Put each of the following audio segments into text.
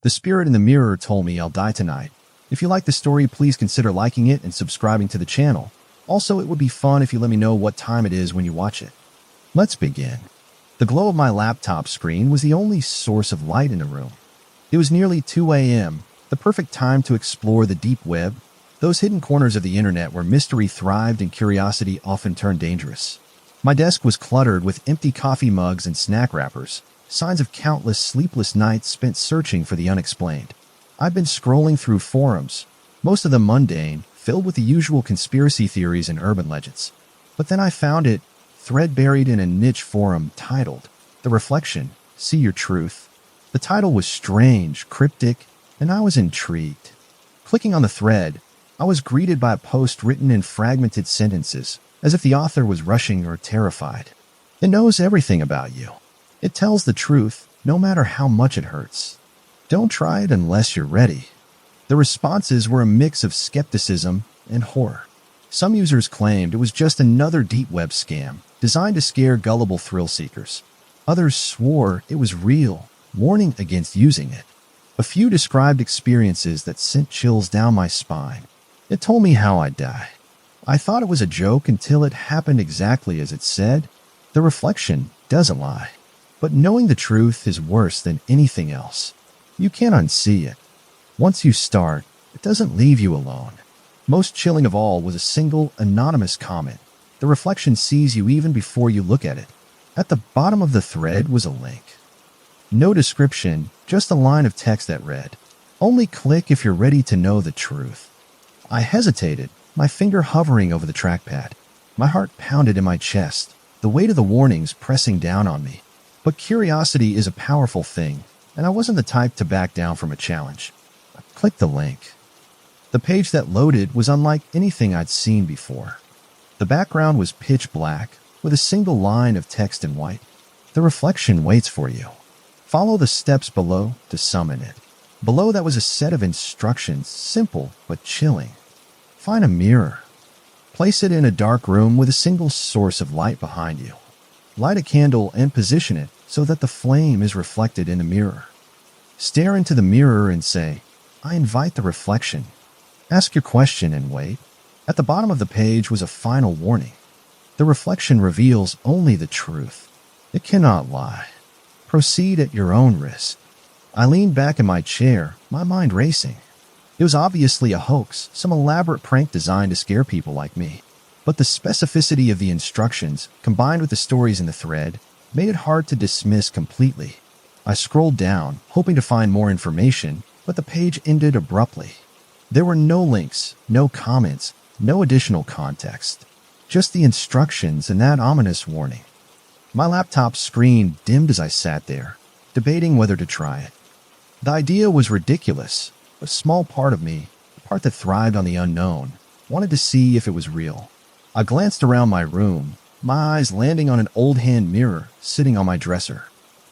The spirit in the mirror told me I'll die tonight. If you like the story, please consider liking it and subscribing to the channel. Also, it would be fun if you let me know what time it is when you watch it. Let's begin. The glow of my laptop screen was the only source of light in the room. It was nearly 2 a.m., the perfect time to explore the deep web, those hidden corners of the internet where mystery thrived and curiosity often turned dangerous. My desk was cluttered with empty coffee mugs and snack wrappers, signs of countless sleepless nights spent searching for the unexplained. I'd been scrolling through forums, most of them mundane, filled with the usual conspiracy theories and urban legends. But then I found it, thread buried in a niche forum titled, The Reflection, See Your Truth. The title was strange, cryptic, and I was intrigued. Clicking on the thread, I was greeted by a post written in fragmented sentences, as if the author was rushing or terrified. It knows everything about you. It tells the truth, no matter how much it hurts. Don't try it unless you're ready. The responses were a mix of skepticism and horror. Some users claimed it was just another deep web scam, designed to scare gullible thrill seekers. Others swore it was real, warning against using it. A few described experiences that sent chills down my spine. It told me how I'd die. I thought it was a joke until it happened exactly as it said. The reflection doesn't lie. But knowing the truth is worse than anything else. You can't unsee it. Once you start, it doesn't leave you alone. Most chilling of all was a single, anonymous comment. The reflection sees you even before you look at it. At the bottom of the thread was a link. No description, just a line of text that read, "Only click if you're ready to know the truth." I hesitated, my finger hovering over the trackpad. My heart pounded in my chest, the weight of the warnings pressing down on me. But curiosity is a powerful thing, and I wasn't the type to back down from a challenge. I clicked the link. The page that loaded was unlike anything I'd seen before. The background was pitch black, with a single line of text in white. The reflection waits for you. Follow the steps below to summon it. Below that was a set of instructions, simple but chilling. Find a mirror. Place it in a dark room with a single source of light behind you. Light a candle and position it so that the flame is reflected in the mirror. Stare into the mirror and say, "I invite the reflection." Ask your question and wait. At the bottom of the page was a final warning. The reflection reveals only the truth. It cannot lie. Proceed at your own risk. I leaned back in my chair, my mind racing. It was obviously a hoax, some elaborate prank designed to scare people like me. But the specificity of the instructions, combined with the stories in the thread, made it hard to dismiss completely. I scrolled down, hoping to find more information, but the page ended abruptly. There were no links, no comments, no additional context. Just the instructions and that ominous warning. My laptop screen dimmed as I sat there, debating whether to try it. The idea was ridiculous. A small part of me, the part that thrived on the unknown, wanted to see if it was real. I glanced around my room, my eyes landing on an old hand mirror sitting on my dresser.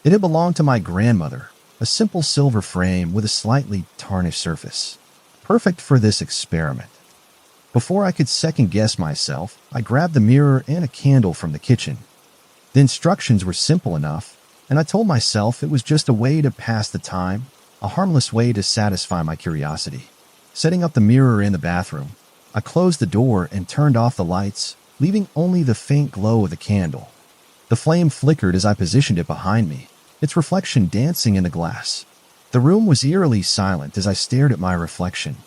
It had belonged to my grandmother, a simple silver frame with a slightly tarnished surface. Perfect for this experiment. Before I could second-guess myself, I grabbed the mirror and a candle from the kitchen. The instructions were simple enough, and I told myself it was just a way to pass the time, a harmless way to satisfy my curiosity. Setting up the mirror in the bathroom, I closed the door and turned off the lights, leaving only the faint glow of the candle. The flame flickered as I positioned it behind me, its reflection dancing in the glass. The room was eerily silent as I stared at my reflection.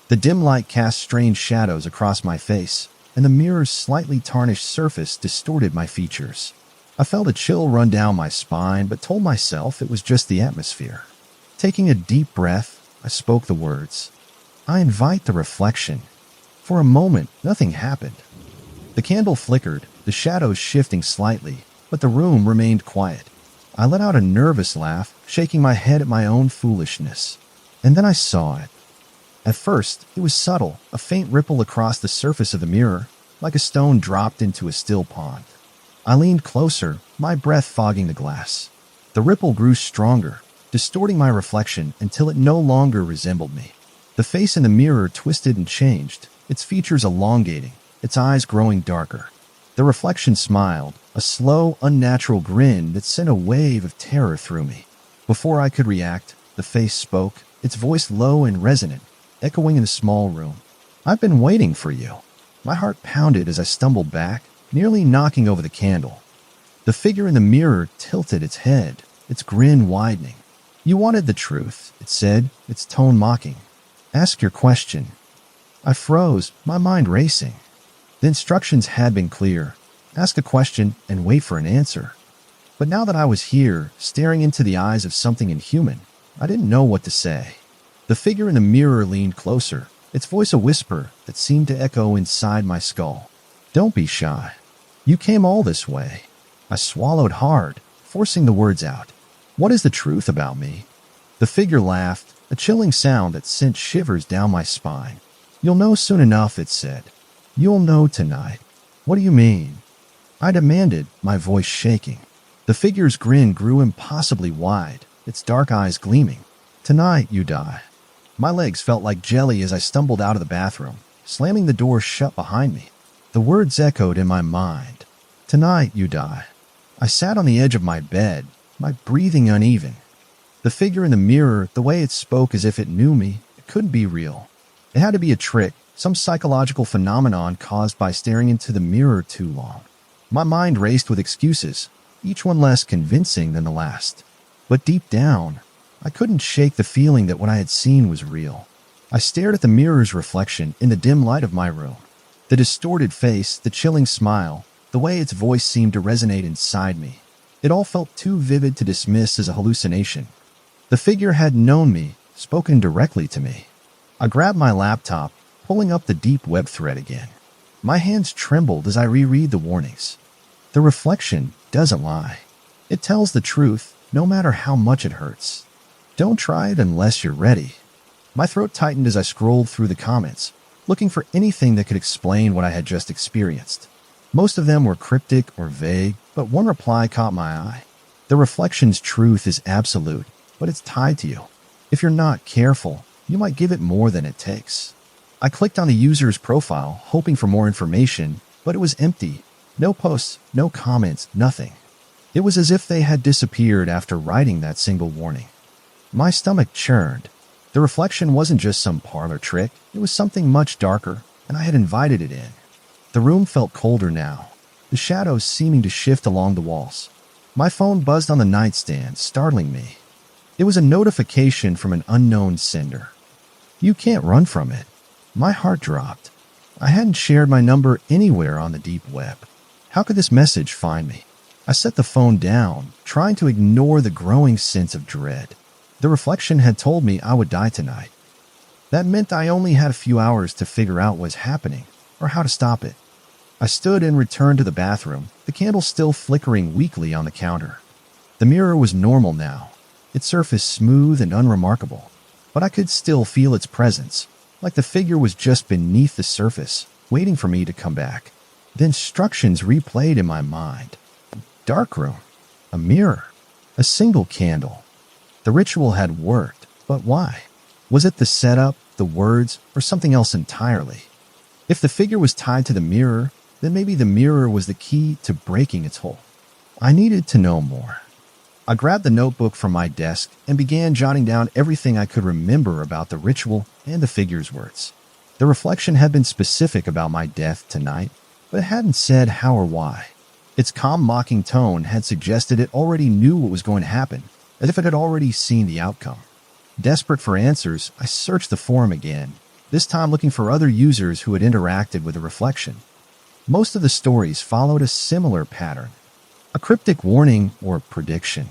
The dim light cast strange shadows across my face, and the mirror's slightly tarnished surface distorted my features. I felt a chill run down my spine, but told myself it was just the atmosphere. Taking a deep breath, I spoke the words, "I invite the reflection." For a moment, nothing happened. The candle flickered, the shadows shifting slightly, but the room remained quiet. I let out a nervous laugh, shaking my head at my own foolishness. And then I saw it. At first, it was subtle, a faint ripple across the surface of the mirror, like a stone dropped into a still pond. I leaned closer, my breath fogging the glass. The ripple grew stronger, distorting my reflection until it no longer resembled me. The face in the mirror twisted and changed, its features elongating, its eyes growing darker. The reflection smiled, a slow, unnatural grin that sent a wave of terror through me. Before I could react, The face spoke, its voice low and resonant, echoing in the small room. "I've been waiting for you." My heart pounded as I stumbled back, nearly knocking over the candle. The figure in the mirror tilted its head, its grin widening. "You wanted the truth," it said, its tone mocking. "Ask your question." I froze, my mind racing. The instructions had been clear. Ask a question and wait for an answer. But now that I was here, staring into the eyes of something inhuman, I didn't know what to say. The figure in the mirror leaned closer, its voice a whisper that seemed to echo inside my skull. "Don't be shy. You came all this way." I swallowed hard, forcing the words out. "What is the truth about me?" The figure laughed, a chilling sound that sent shivers down my spine. "You'll know soon enough," it said. "You'll know tonight." "What do you mean?" I demanded, my voice shaking. The figure's grin grew impossibly wide, its dark eyes gleaming. "Tonight you die." My legs felt like jelly as I stumbled out of the bathroom, slamming the door shut behind me. The words echoed in my mind. "Tonight you die." I sat on the edge of my bed, my breathing uneven. The figure in the mirror, the way it spoke as if it knew me, it couldn't be real. It had to be a trick, some psychological phenomenon caused by staring into the mirror too long. My mind raced with excuses, each one less convincing than the last. But deep down, I couldn't shake the feeling that what I had seen was real. I stared at the mirror's reflection in the dim light of my room. The distorted face, the chilling smile, the way its voice seemed to resonate inside me. It all felt too vivid to dismiss as a hallucination. The figure had known me, spoken directly to me. I grabbed my laptop, pulling up the deep web thread again. My hands trembled as I reread the warnings. The reflection doesn't lie. It tells the truth, no matter how much it hurts. Don't try it unless you're ready. My throat tightened as I scrolled through the comments, looking for anything that could explain what I had just experienced. Most of them were cryptic or vague, but one reply caught my eye. The reflection's truth is absolute, but it's tied to you. If you're not careful, you might give it more than it takes. I clicked on the user's profile, hoping for more information, but it was empty. No posts, no comments, nothing. It was as if they had disappeared after writing that single warning. My stomach churned. The reflection wasn't just some parlor trick, it was something much darker, and I had invited it in. The room felt colder now, the shadows seeming to shift along the walls. My phone buzzed on the nightstand, startling me. It was a notification from an unknown sender. "You can't run from it." My heart dropped. I hadn't shared my number anywhere on the deep web. How could this message find me? I set the phone down, trying to ignore the growing sense of dread. The reflection had told me I would die tonight. That meant I only had a few hours to figure out what was happening, or how to stop it. I stood and returned to the bathroom, the candle still flickering weakly on the counter. The mirror was normal now, its surface smooth and unremarkable, but I could still feel its presence, like the figure was just beneath the surface, waiting for me to come back. The instructions replayed in my mind. Darkroom, a mirror, a single candle. The ritual had worked, but why? Was it the setup, the words, or something else entirely? If the figure was tied to the mirror, then maybe the mirror was the key to breaking its hold. I needed to know more. I grabbed the notebook from my desk and began jotting down everything I could remember about the ritual and the figure's words. The reflection had been specific about my death tonight, but it hadn't said how or why. Its calm, mocking tone had suggested it already knew what was going to happen, as if it had already seen the outcome. Desperate for answers, I searched the forum again, this time looking for other users who had interacted with the reflection. Most of the stories followed a similar pattern. A cryptic warning or prediction.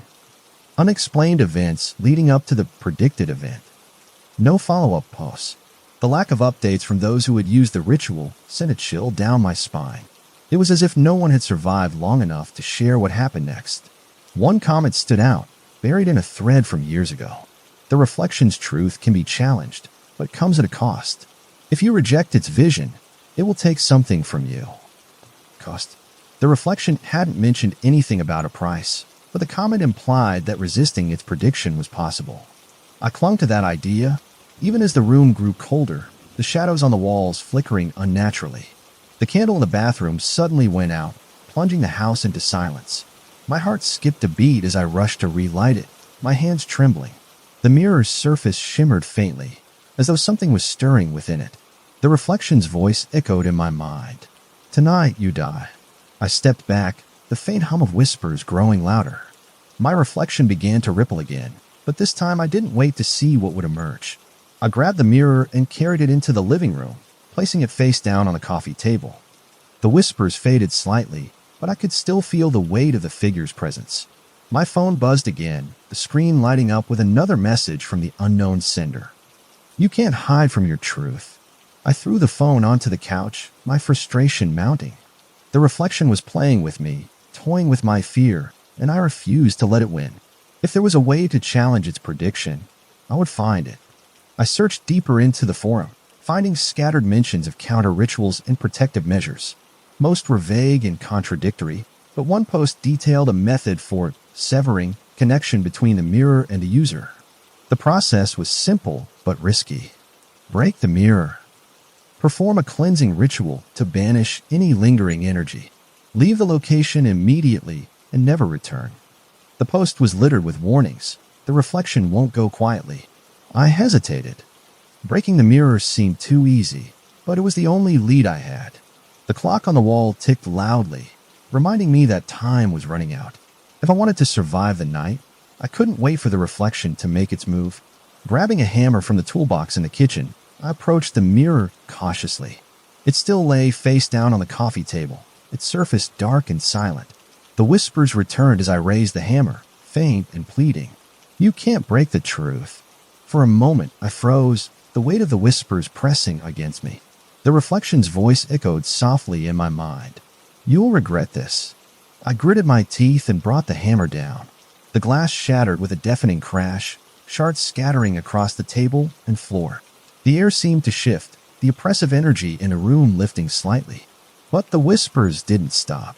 Unexplained events leading up to the predicted event. No follow-up posts. The lack of updates from those who had used the ritual sent a chill down my spine. It was as if no one had survived long enough to share what happened next. One comment stood out, buried in a thread from years ago. The reflection's truth can be challenged, but comes at a cost. If you reject its vision, it will take something from you. Cost. The reflection hadn't mentioned anything about a price, but the comment implied that resisting its prediction was possible. I clung to that idea, even as the room grew colder, the shadows on the walls flickering unnaturally. The candle in the bathroom suddenly went out, plunging the house into silence. My heart skipped a beat as I rushed to relight it, my hands trembling. The mirror's surface shimmered faintly, as though something was stirring within it. The reflection's voice echoed in my mind. "Tonight you die." I stepped back, the faint hum of whispers growing louder. My reflection began to ripple again, but this time I didn't wait to see what would emerge. I grabbed the mirror and carried it into the living room, placing it face down on the coffee table. The whispers faded slightly, but I could still feel the weight of the figure's presence. My phone buzzed again, the screen lighting up with another message from the unknown sender. "You can't hide from your truth." I threw the phone onto the couch, my frustration mounting. The reflection was playing with me, toying with my fear, and I refused to let it win. If there was a way to challenge its prediction, I would find it. I searched deeper into the forum, finding scattered mentions of counter-rituals and protective measures. Most were vague and contradictory, but one post detailed a method for severing connection between the mirror and the user. The process was simple but risky. Break the mirror. Perform a cleansing ritual to banish any lingering energy. Leave the location immediately and never return. The post was littered with warnings. The reflection won't go quietly. I hesitated. Breaking the mirror seemed too easy, but it was the only lead I had. The clock on the wall ticked loudly, reminding me that time was running out. If I wanted to survive the night, I couldn't wait for the reflection to make its move. Grabbing a hammer from the toolbox in the kitchen, I approached the mirror cautiously. It still lay face down on the coffee table, its surface dark and silent. The whispers returned as I raised the hammer, faint and pleading. "You can't break the truth." For a moment, I froze, the weight of the whispers pressing against me. The reflection's voice echoed softly in my mind. "You'll regret this." I gritted my teeth and brought the hammer down. The glass shattered with a deafening crash, shards scattering across the table and floor. The air seemed to shift, the oppressive energy in the room lifting slightly. But the whispers didn't stop.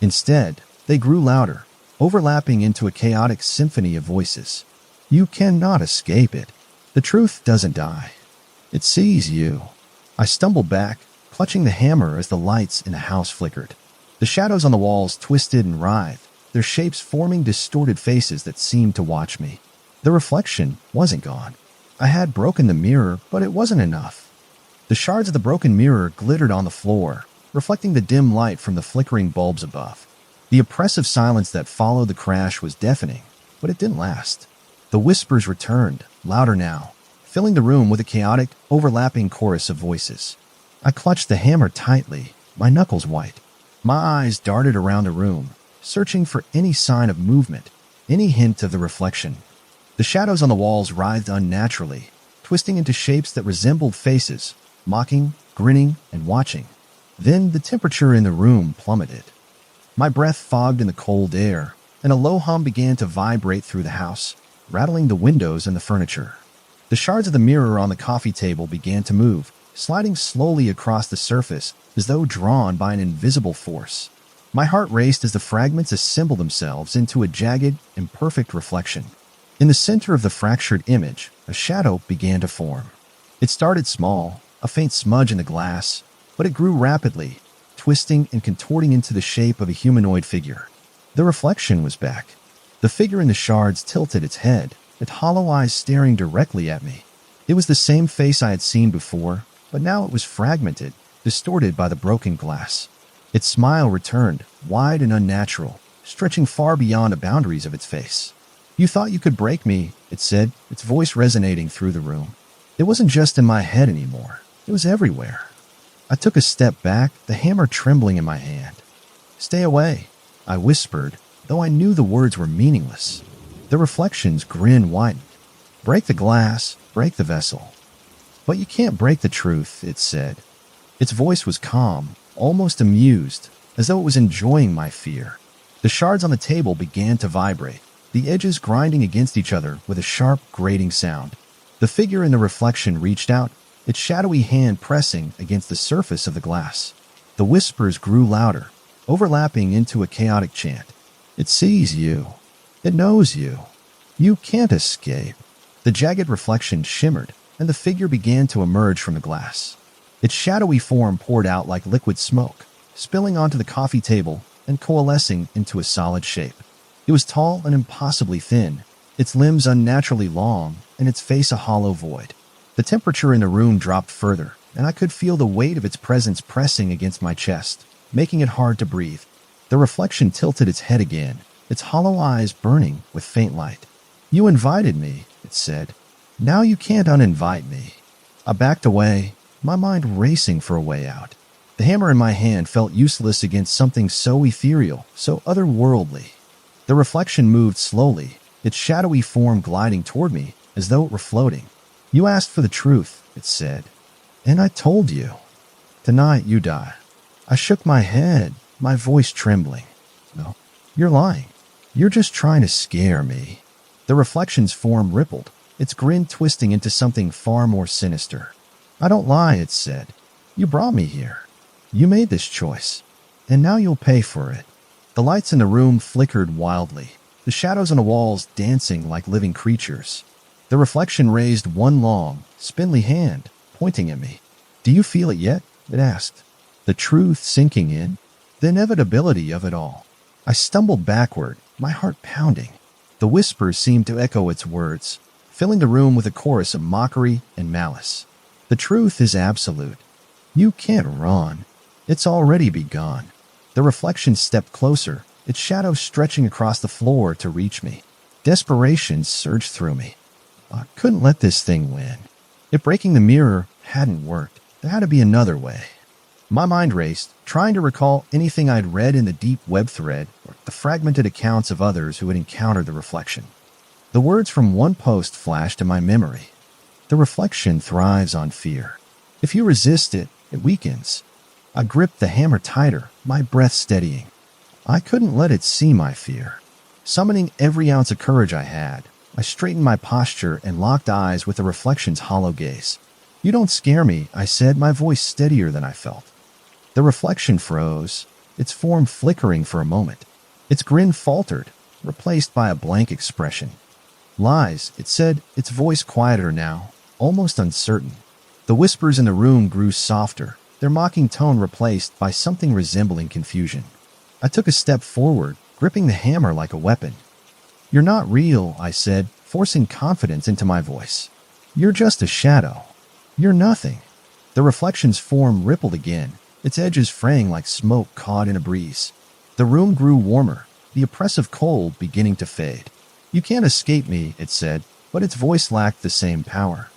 Instead, they grew louder, overlapping into a chaotic symphony of voices. "You cannot escape it. The truth doesn't die. It sees you." I stumbled back, clutching the hammer as the lights in the house flickered. The shadows on the walls twisted and writhed, their shapes forming distorted faces that seemed to watch me. The reflection wasn't gone. I had broken the mirror, but it wasn't enough. The shards of the broken mirror glittered on the floor, reflecting the dim light from the flickering bulbs above. The oppressive silence that followed the crash was deafening, but it didn't last. The whispers returned, louder now, filling the room with a chaotic, overlapping chorus of voices. I clutched the hammer tightly, my knuckles white. My eyes darted around the room, searching for any sign of movement, any hint of the reflection. The shadows on the walls writhed unnaturally, twisting into shapes that resembled faces, mocking, grinning, and watching. Then the temperature in the room plummeted. My breath fogged in the cold air, and a low hum began to vibrate through the house, rattling the windows and the furniture. The shards of the mirror on the coffee table began to move, sliding slowly across the surface as though drawn by an invisible force. My heart raced as the fragments assembled themselves into a jagged, imperfect reflection. In the center of the fractured image, a shadow began to form. It started small, a faint smudge in the glass, but it grew rapidly, twisting and contorting into the shape of a humanoid figure. The reflection was back. The figure in the shards tilted its head, its hollow eyes staring directly at me. It was the same face I had seen before, but now it was fragmented, distorted by the broken glass. Its smile returned, wide and unnatural, stretching far beyond the boundaries of its face. "You thought you could break me," it said, its voice resonating through the room. It wasn't just in my head anymore. It was everywhere. I took a step back, the hammer trembling in my hand. "Stay away," I whispered, though I knew the words were meaningless. The reflection's grin widened. "Break the glass, break the vessel. But you can't break the truth," it said. Its voice was calm, almost amused, as though it was enjoying my fear. The shards on the table began to vibrate, the edges grinding against each other with a sharp, grating sound. The figure in the reflection reached out, its shadowy hand pressing against the surface of the glass. The whispers grew louder, overlapping into a chaotic chant. "It sees you. It knows you. You can't escape." The jagged reflection shimmered, and the figure began to emerge from the glass. Its shadowy form poured out like liquid smoke, spilling onto the coffee table and coalescing into a solid shape. It was tall and impossibly thin, its limbs unnaturally long, and its face a hollow void. The temperature in the room dropped further, and I could feel the weight of its presence pressing against my chest, making it hard to breathe. The reflection tilted its head again, its hollow eyes burning with faint light. "You invited me," it said. "Now you can't uninvite me." I backed away, my mind racing for a way out. The hammer in my hand felt useless against something so ethereal, so otherworldly. The reflection moved slowly, its shadowy form gliding toward me as though it were floating. "You asked for the truth," it said, "and I told you. Tonight you die." I shook my head, my voice trembling. "No, you're lying. You're just trying to scare me." The reflection's form rippled, its grin twisting into something far more sinister. "I don't lie," it said. "You brought me here. You made this choice, and now you'll pay for it." The lights in the room flickered wildly, the shadows on the walls dancing like living creatures. The reflection raised one long, spindly hand, pointing at me. "Do you feel it yet?" it asked. The truth sinking in, the inevitability of it all. I stumbled backward, my heart pounding. The whispers seemed to echo its words, filling the room with a chorus of mockery and malice. "The truth is absolute. You can't run. It's already begun." The reflection stepped closer, its shadow stretching across the floor to reach me. Desperation surged through me. I couldn't let this thing win. If breaking the mirror hadn't worked, there had to be another way. My mind raced, trying to recall anything I'd read in the deep web thread or the fragmented accounts of others who had encountered the reflection. The words from one post flashed in my memory. "The reflection thrives on fear. If you resist it, it weakens." I gripped the hammer tighter, my breath steadying. I couldn't let it see my fear. Summoning every ounce of courage I had, I straightened my posture and locked eyes with the reflection's hollow gaze. "You don't scare me," I said, my voice steadier than I felt. The reflection froze, its form flickering for a moment. Its grin faltered, replaced by a blank expression. "Lies," it said, its voice quieter now, almost uncertain. The whispers in the room grew softer, their mocking tone replaced by something resembling confusion. I took a step forward, gripping the hammer like a weapon. "You're not real," I said, forcing confidence into my voice. "You're just a shadow. You're nothing." The reflection's form rippled again, its edges fraying like smoke caught in a breeze. The room grew warmer, the oppressive cold beginning to fade. "You can't escape me," it said, but its voice lacked the same power.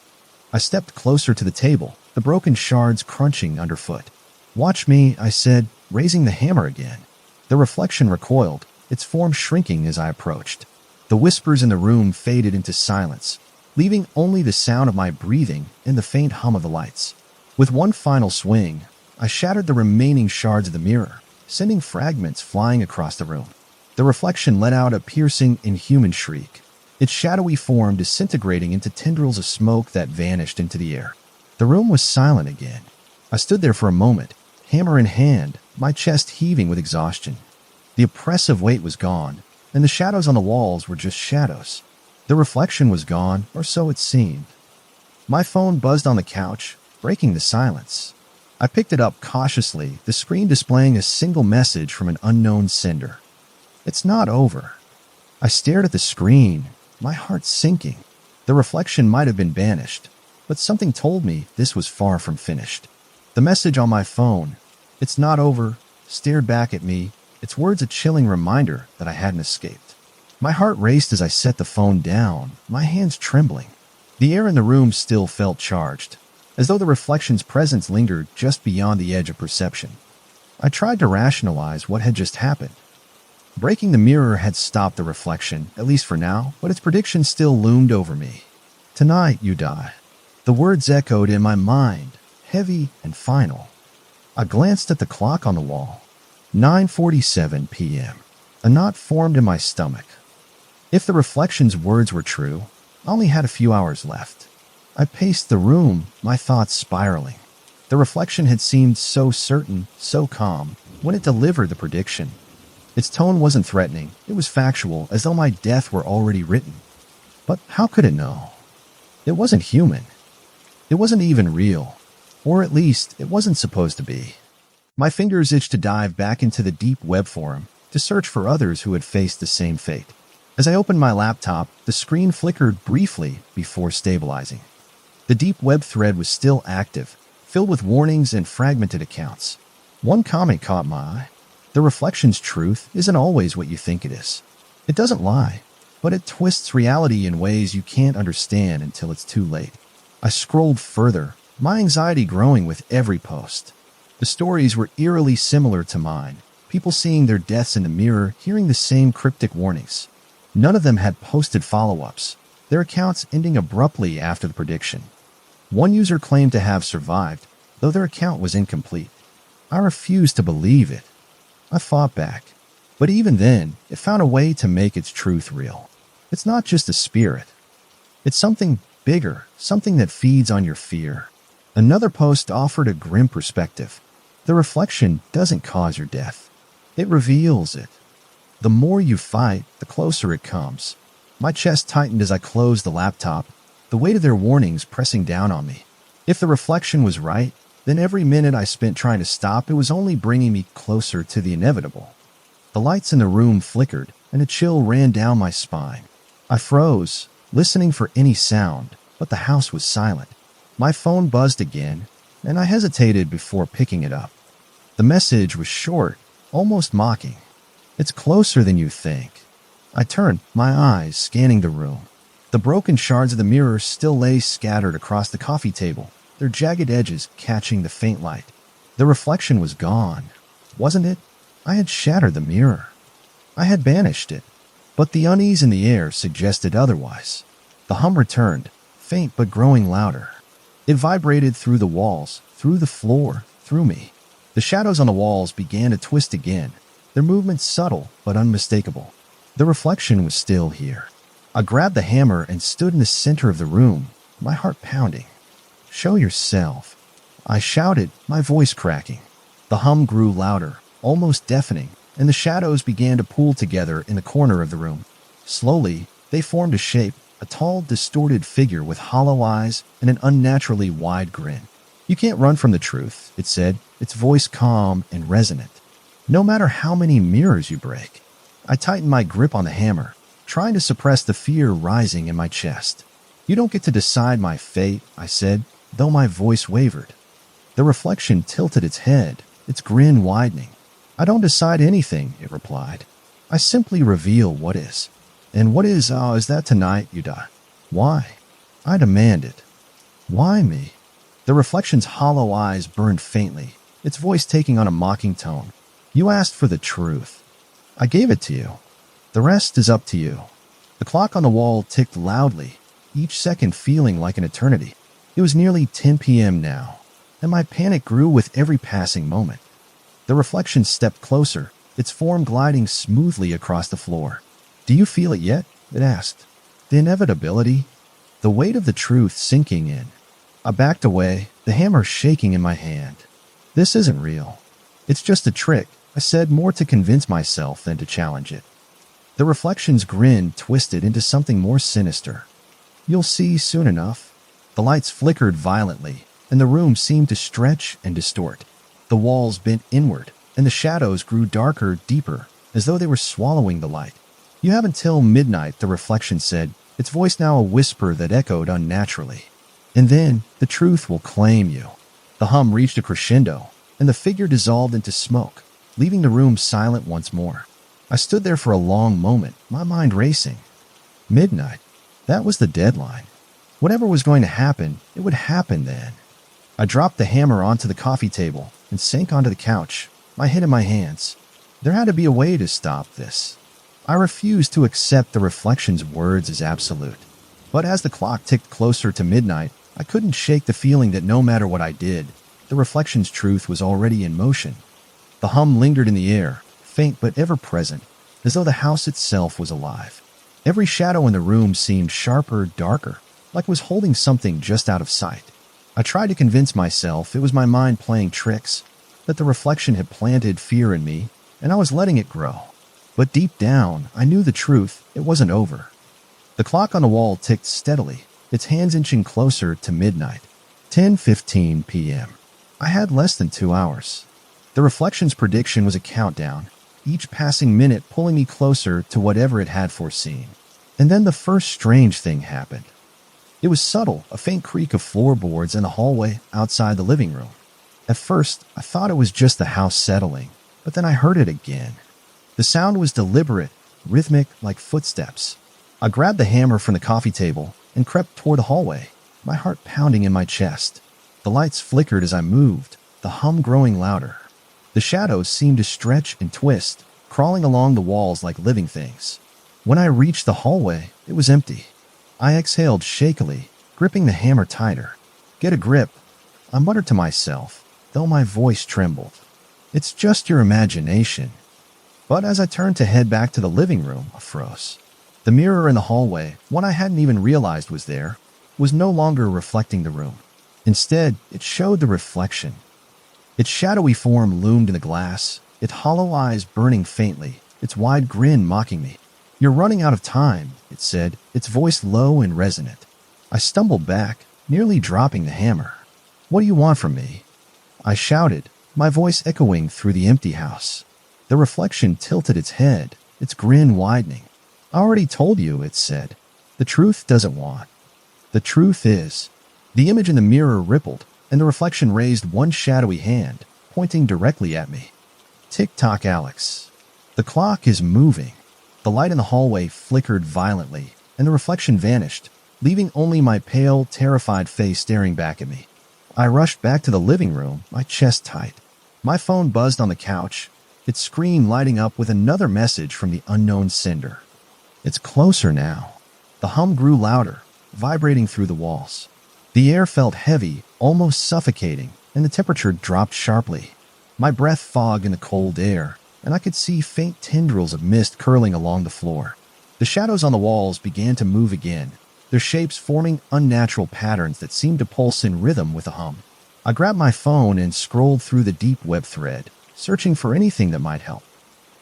I stepped closer to the table, the broken shards crunching underfoot. "Watch me," I said, raising the hammer again. The reflection recoiled, its form shrinking as I approached. The whispers in the room faded into silence, leaving only the sound of my breathing and the faint hum of the lights. With one final swing, I shattered the remaining shards of the mirror, sending fragments flying across the room. The reflection let out a piercing, inhuman shriek, its shadowy form disintegrating into tendrils of smoke that vanished into the air. The room was silent again. I stood there for a moment, hammer in hand, my chest heaving with exhaustion. The oppressive weight was gone, and the shadows on the walls were just shadows. The reflection was gone, or so it seemed. My phone buzzed on the couch, breaking the silence. I picked it up cautiously, the screen displaying a single message from an unknown sender. "It's not over." I stared at the screen, my heart sinking. The reflection might have been banished, but something told me this was far from finished. The message on my phone, "It's not over," stared back at me, its words a chilling reminder that I hadn't escaped. My heart raced as I set the phone down, my hands trembling. The air in the room still felt charged, as though the reflection's presence lingered just beyond the edge of perception. I tried to rationalize what had just happened. Breaking the mirror had stopped the reflection, at least for now, but its prediction still loomed over me. "Tonight you die." The words echoed in my mind, heavy and final. I glanced at the clock on the wall. 9:47 p.m. A knot formed in my stomach. If the reflection's words were true, I only had a few hours left. I paced the room, my thoughts spiraling. The reflection had seemed so certain, so calm, when it delivered the prediction. Its tone wasn't threatening, it was factual, as though my death were already written. But how could it know? It wasn't human. It wasn't even real. Or at least, it wasn't supposed to be. My fingers itched to dive back into the deep web forum, to search for others who had faced the same fate. As I opened my laptop, the screen flickered briefly before stabilizing. The deep web thread was still active, filled with warnings and fragmented accounts. One comment caught my eye. The reflection's truth isn't always what you think it is. It doesn't lie, but it twists reality in ways you can't understand until it's too late. I scrolled further, my anxiety growing with every post. The stories were eerily similar to mine, people seeing their deaths in the mirror, hearing the same cryptic warnings. None of them had posted follow-ups, their accounts ending abruptly after the prediction. One user claimed to have survived, though their account was incomplete. I refused to believe it. I fought back, but even then, it found a way to make its truth real. It's not just a spirit. It's something bigger, something that feeds on your fear. Another post offered a grim perspective. The reflection doesn't cause your death. It reveals it. The more you fight, the closer it comes. My chest tightened as I closed the laptop, the weight of their warnings pressing down on me. If the reflection was right, then every minute I spent trying to stop it was only bringing me closer to the inevitable. The lights in the room flickered, and a chill ran down my spine. I froze, listening for any sound, but the house was silent. My phone buzzed again, and I hesitated before picking it up. The message was short, almost mocking. "It's closer than you think." I turned, my eyes scanning the room. The broken shards of the mirror still lay scattered across the coffee table, their jagged edges catching the faint light. The reflection was gone, wasn't it? I had shattered the mirror. I had banished it, but the unease in the air suggested otherwise. The hum returned, faint but growing louder. It vibrated through the walls, through the floor, through me. The shadows on the walls began to twist again, their movements subtle but unmistakable. The reflection was still here. I grabbed the hammer and stood in the center of the room, my heart pounding. "Show yourself," I shouted, my voice cracking. The hum grew louder, almost deafening, and the shadows began to pool together in the corner of the room. Slowly, they formed a shape, a tall, distorted figure with hollow eyes and an unnaturally wide grin. "You can't run from the truth," it said, its voice calm and resonant. "No matter how many mirrors you break." I tightened my grip on the hammer, trying to suppress the fear rising in my chest. "You don't get to decide my fate," I said, though my voice wavered. The reflection tilted its head, its grin widening. "I don't decide anything," it replied. "I simply reveal what is. And what is that tonight you die." "Why?" I demanded. "Why me?" The reflection's hollow eyes burned faintly, its voice taking on a mocking tone. "You asked for the truth. I gave it to you. The rest is up to you." The clock on the wall ticked loudly, each second feeling like an eternity. It was nearly 10 p.m. now, and my panic grew with every passing moment. The reflection stepped closer, its form gliding smoothly across the floor. "Do you feel it yet?" it asked. The inevitability, the weight of the truth sinking in. I backed away, the hammer shaking in my hand. "This isn't real. It's just a trick," I said, more to convince myself than to challenge it. The reflection's grin twisted into something more sinister. "You'll see soon enough." The lights flickered violently, and the room seemed to stretch and distort. The walls bent inward, and the shadows grew darker, deeper, as though they were swallowing the light. "You have until midnight," the reflection said, its voice now a whisper that echoed unnaturally. "And then the truth will claim you." The hum reached a crescendo, and the figure dissolved into smoke, leaving the room silent once more. I stood there for a long moment, my mind racing. Midnight. That was the deadline. Whatever was going to happen, it would happen then. I dropped the hammer onto the coffee table and sank onto the couch, my head in my hands. There had to be a way to stop this. I refused to accept the reflection's words as absolute. But as the clock ticked closer to midnight, I couldn't shake the feeling that no matter what I did, the reflection's truth was already in motion. The hum lingered in the air, faint but ever present, as though the house itself was alive. Every shadow in the room seemed sharper, darker, like it was holding something just out of sight. I tried to convince myself it was my mind playing tricks, that the reflection had planted fear in me, and I was letting it grow. But deep down, I knew the truth, it wasn't over. The clock on the wall ticked steadily, its hands inching closer to midnight. 10:15 p.m. I had less than 2 hours. The reflection's prediction was a countdown, each passing minute pulling me closer to whatever it had foreseen. And then the first strange thing happened. It was subtle, a faint creak of floorboards in the hallway outside the living room. At first, I thought it was just the house settling, but then I heard it again. The sound was deliberate, rhythmic, like footsteps. I grabbed the hammer from the coffee table and crept toward the hallway, my heart pounding in my chest. The lights flickered as I moved, the hum growing louder. The shadows seemed to stretch and twist, crawling along the walls like living things. When I reached the hallway, it was empty. I exhaled shakily, gripping the hammer tighter. "Get a grip," I muttered to myself, though my voice trembled. "It's just your imagination." But as I turned to head back to the living room, I froze. The mirror in the hallway, one I hadn't even realized was there, was no longer reflecting the room. Instead, it showed the reflection. Its shadowy form loomed in the glass, its hollow eyes burning faintly, its wide grin mocking me. "You're running out of time," it said, its voice low and resonant. I stumbled back, nearly dropping the hammer. "What do you want from me?" I shouted, my voice echoing through the empty house. The reflection tilted its head, its grin widening. "I already told you," it said. "The truth doesn't want. The truth is." The image in the mirror rippled, and the reflection raised one shadowy hand, pointing directly at me. "Tick-tock, Alex. The clock is moving." The light in the hallway flickered violently, and the reflection vanished, leaving only my pale, terrified face staring back at me. I rushed back to the living room, my chest tight. My phone buzzed on the couch, its screen lighting up with another message from the unknown sender. "It's closer now." The hum grew louder, vibrating through the walls. The air felt heavy, almost suffocating, and the temperature dropped sharply. My breath fogged in the cold air, and I could see faint tendrils of mist curling along the floor. The shadows on the walls began to move again, their shapes forming unnatural patterns that seemed to pulse in rhythm with the hum. I grabbed my phone and scrolled through the deep web thread, searching for anything that might help.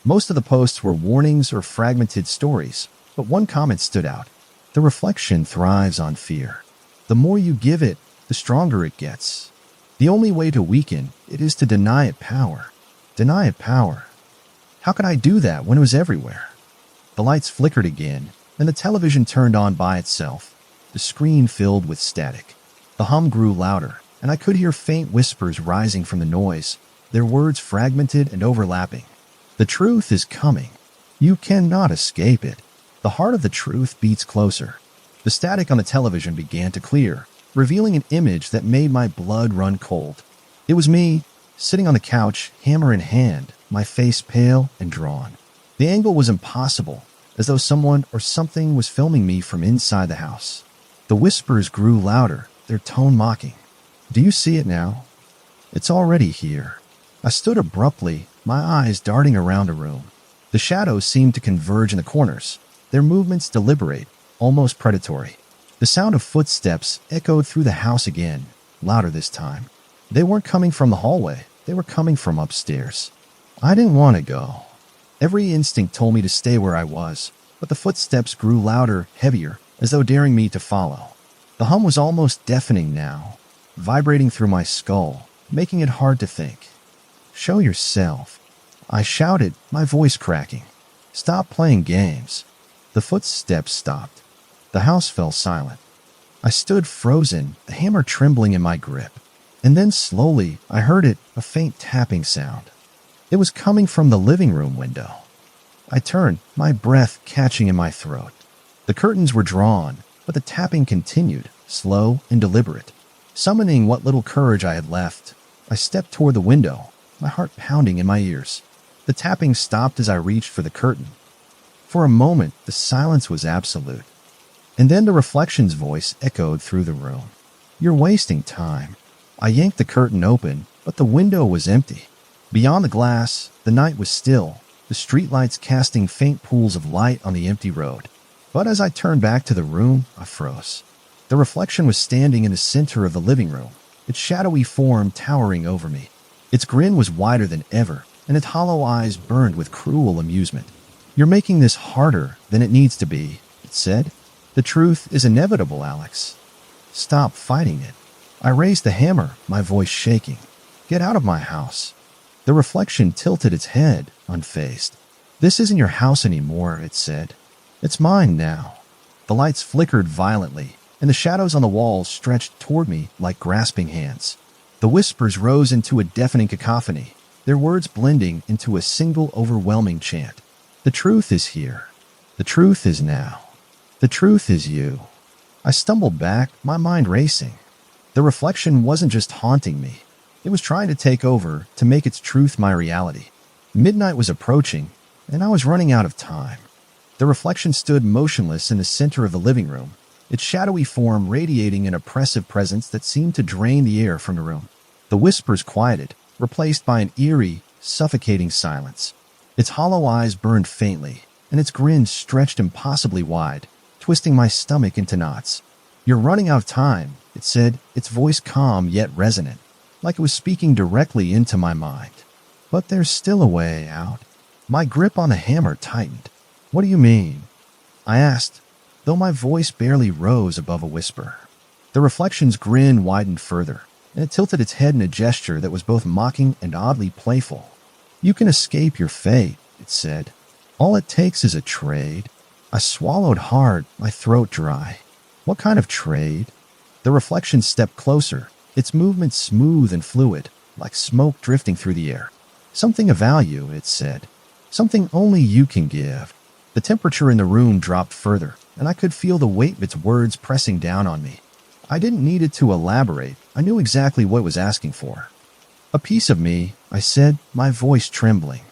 Most of the posts were warnings or fragmented stories, but one comment stood out. "The reflection thrives on fear. The more you give it, the stronger it gets. The only way to weaken it is to deny it power." Deny it power. How could I do that when it was everywhere? The lights flickered again, and the television turned on by itself, the screen filled with static. The hum grew louder, and I could hear faint whispers rising from the noise, their words fragmented and overlapping. "The truth is coming. You cannot escape it. The heart of the truth beats closer." The static on the television began to clear, revealing an image that made my blood run cold. It was me, sitting on the couch, hammer in hand, my face pale and drawn. The angle was impossible, as though someone or something was filming me from inside the house. The whispers grew louder, their tone mocking. "Do you see it now? It's already here." I stood abruptly, my eyes darting around the room. The shadows seemed to converge in the corners, their movements deliberate, almost predatory. The sound of footsteps echoed through the house again, louder this time. They weren't coming from the hallway, they were coming from upstairs. I didn't want to go. Every instinct told me to stay where I was, but the footsteps grew louder, heavier, as though daring me to follow. The hum was almost deafening now, vibrating through my skull, making it hard to think. "Show yourself," I shouted, my voice cracking. "Stop playing games." The footsteps stopped. The house fell silent. I stood frozen, the hammer trembling in my grip. And then slowly, I heard it, a faint tapping sound. It was coming from the living room window. I turned, my breath catching in my throat. The curtains were drawn, but the tapping continued, slow and deliberate. Summoning what little courage I had left, I stepped toward the window, my heart pounding in my ears. The tapping stopped as I reached for the curtain. For a moment, the silence was absolute. And then the reflection's voice echoed through the room. "You're wasting time." I yanked the curtain open, but the window was empty. Beyond the glass, the night was still, the streetlights casting faint pools of light on the empty road. But as I turned back to the room, I froze. The reflection was standing in the center of the living room, its shadowy form towering over me. Its grin was wider than ever, and its hollow eyes burned with cruel amusement. "You're making this harder than it needs to be," it said. "The truth is inevitable, Alex. Stop fighting it." I raised the hammer, my voice shaking. "Get out of my house." The reflection tilted its head, unfazed. This isn't your house anymore, it said. It's mine now. The lights flickered violently, and the shadows on the walls stretched toward me like grasping hands. The whispers rose into a deafening cacophony, their words blending into a single overwhelming chant. The truth is here. The truth is now. The truth is you. I stumbled back, my mind racing. The reflection wasn't just haunting me. It was trying to take over, to make its truth my reality. Midnight was approaching, and I was running out of time. The reflection stood motionless in the center of the living room, its shadowy form radiating an oppressive presence that seemed to drain the air from the room. The whispers quieted, replaced by an eerie, suffocating silence. Its hollow eyes burned faintly, and its grin stretched impossibly wide, twisting my stomach into knots. You're running out of time, it said, its voice calm yet resonant, like it was speaking directly into my mind. But there's still a way out. My grip on the hammer tightened. What do you mean? I asked, though my voice barely rose above a whisper. The reflection's grin widened further, and it tilted its head in a gesture that was both mocking and oddly playful. You can escape your fate, it said. All it takes is a trade. I swallowed hard, my throat dry. What kind of trade? The reflection stepped closer, its movement smooth and fluid, like smoke drifting through the air. Something of value, it said. Something only you can give. The temperature in the room dropped further, and I could feel the weight of its words pressing down on me. I didn't need it to elaborate. I knew exactly what it was asking for. A piece of me, I said, my voice trembling.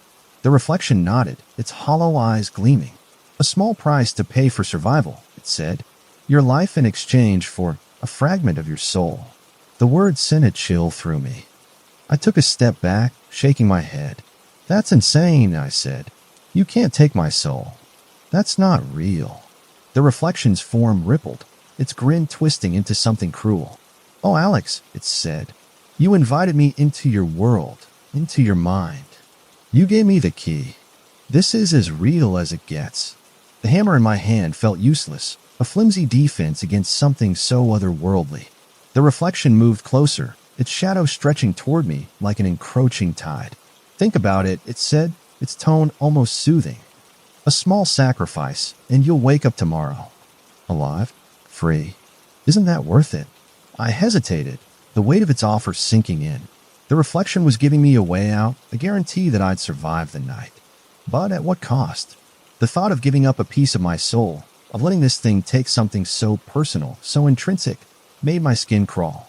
The reflection nodded, its hollow eyes gleaming. A small price to pay for survival, it said. Your life in exchange for a fragment of your soul. The words sent a chill through me. I took a step back, shaking my head. That's insane, I said. You can't take my soul. That's not real. The reflection's form rippled, its grin twisting into something cruel. Oh, Alex, it said. You invited me into your world, into your mind. You gave me the key. This is as real as it gets. The hammer in my hand felt useless, a flimsy defense against something so otherworldly. The reflection moved closer, its shadow stretching toward me like an encroaching tide. Think about it, it said, its tone almost soothing. A small sacrifice, and you'll wake up tomorrow. Alive? Free. Isn't that worth it? I hesitated, the weight of its offer sinking in. The reflection was giving me a way out, a guarantee that I'd survive the night. But at what cost? The thought of giving up a piece of my soul, of letting this thing take something so personal, so intrinsic, made my skin crawl.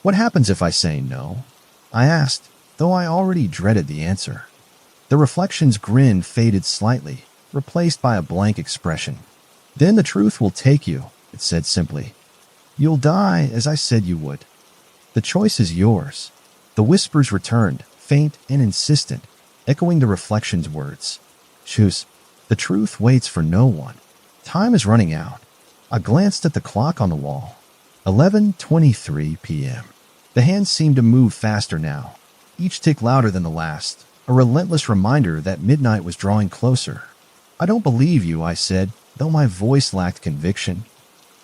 What happens if I say no? I asked, though I already dreaded the answer. The reflection's grin faded slightly, replaced by a blank expression. Then the truth will take you, it said simply. You'll die as I said you would. The choice is yours. The whispers returned, faint and insistent, echoing the reflection's words. Choose. The truth waits for no one. Time is running out. I glanced at the clock on the wall. 11:23 p.m. The hands seemed to move faster now, each tick louder than the last, a relentless reminder that midnight was drawing closer. I don't believe you, I said, though my voice lacked conviction.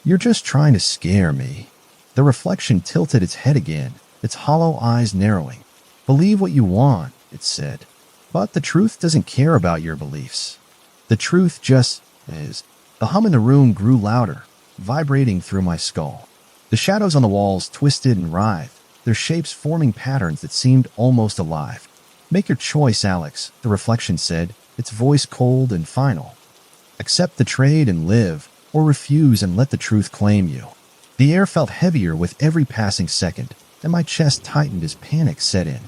You're just trying to scare me. The reflection tilted its head again, its hollow eyes narrowing. Believe what you want, it said. But the truth doesn't care about your beliefs. The truth just is. The hum in the room grew louder, vibrating through my skull. The shadows on the walls twisted and writhed, their shapes forming patterns that seemed almost alive. Make your choice, Alex, the reflection said, its voice cold and final. Accept the trade and live, or refuse and let the truth claim you. The air felt heavier with every passing second, and my chest tightened as panic set in.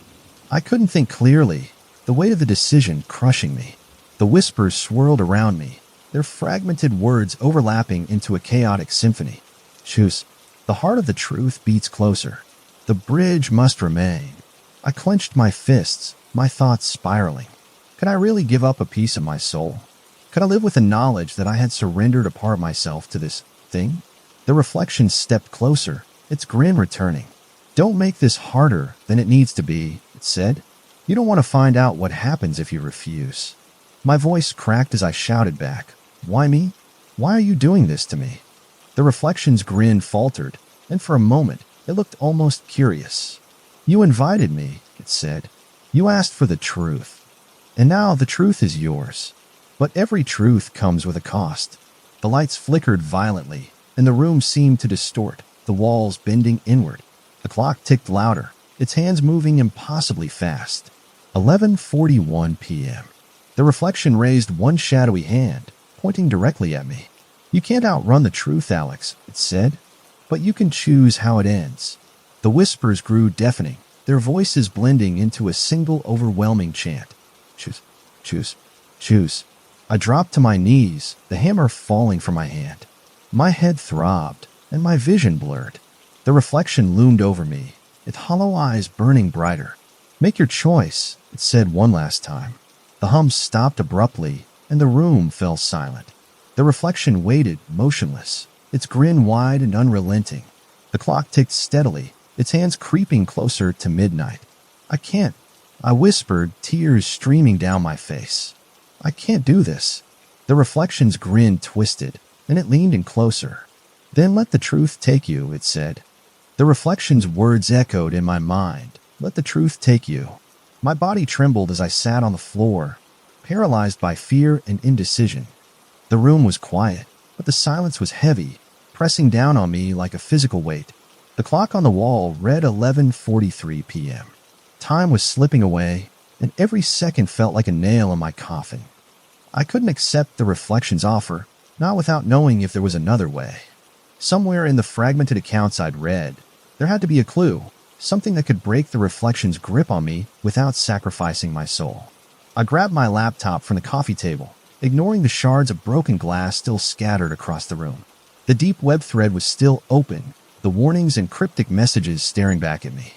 I couldn't think clearly, the weight of the decision crushing me. The whispers swirled around me, their fragmented words overlapping into a chaotic symphony. Choose. The heart of the truth beats closer. The bridge must remain. I clenched my fists, my thoughts spiraling. Could I really give up a piece of my soul? Could I live with the knowledge that I had surrendered a part of myself to this thing? The reflection stepped closer, its grin returning. Don't make this harder than it needs to be, it said. You don't want to find out what happens if you refuse. My voice cracked as I shouted back. Why me? Why are you doing this to me? The reflection's grin faltered, and for a moment, it looked almost curious. You invited me, it said. You asked for the truth, and now the truth is yours. But every truth comes with a cost. The lights flickered violently, and the room seemed to distort, the walls bending inward. The clock ticked louder, its hands moving impossibly fast. 11:41 p.m. The reflection raised one shadowy hand, pointing directly at me. You can't outrun the truth, Alex, it said, but you can choose how it ends. The whispers grew deafening, their voices blending into a single overwhelming chant. Choose, choose, choose. I dropped to my knees, the hammer falling from my hand. My head throbbed, and my vision blurred. The reflection loomed over me, its hollow eyes burning brighter. Make your choice, it said one last time. The hum stopped abruptly, and the room fell silent. The reflection waited, motionless, its grin wide and unrelenting. The clock ticked steadily, its hands creeping closer to midnight. I can't, I whispered, tears streaming down my face. I can't do this. The reflection's grin twisted, and it leaned in closer. Then let the truth take you, it said. The reflection's words echoed in my mind. Let the truth take you. My body trembled as I sat on the floor, paralyzed by fear and indecision. The room was quiet, but the silence was heavy, pressing down on me like a physical weight. The clock on the wall read 11:43 p.m. Time was slipping away, and every second felt like a nail in my coffin. I couldn't accept the reflection's offer, not without knowing if there was another way. Somewhere in the fragmented accounts I'd read, there had to be a clue, something that could break the reflection's grip on me without sacrificing my soul. I grabbed my laptop from the coffee table, ignoring the shards of broken glass still scattered across the room. The deep web thread was still open, the warnings and cryptic messages staring back at me.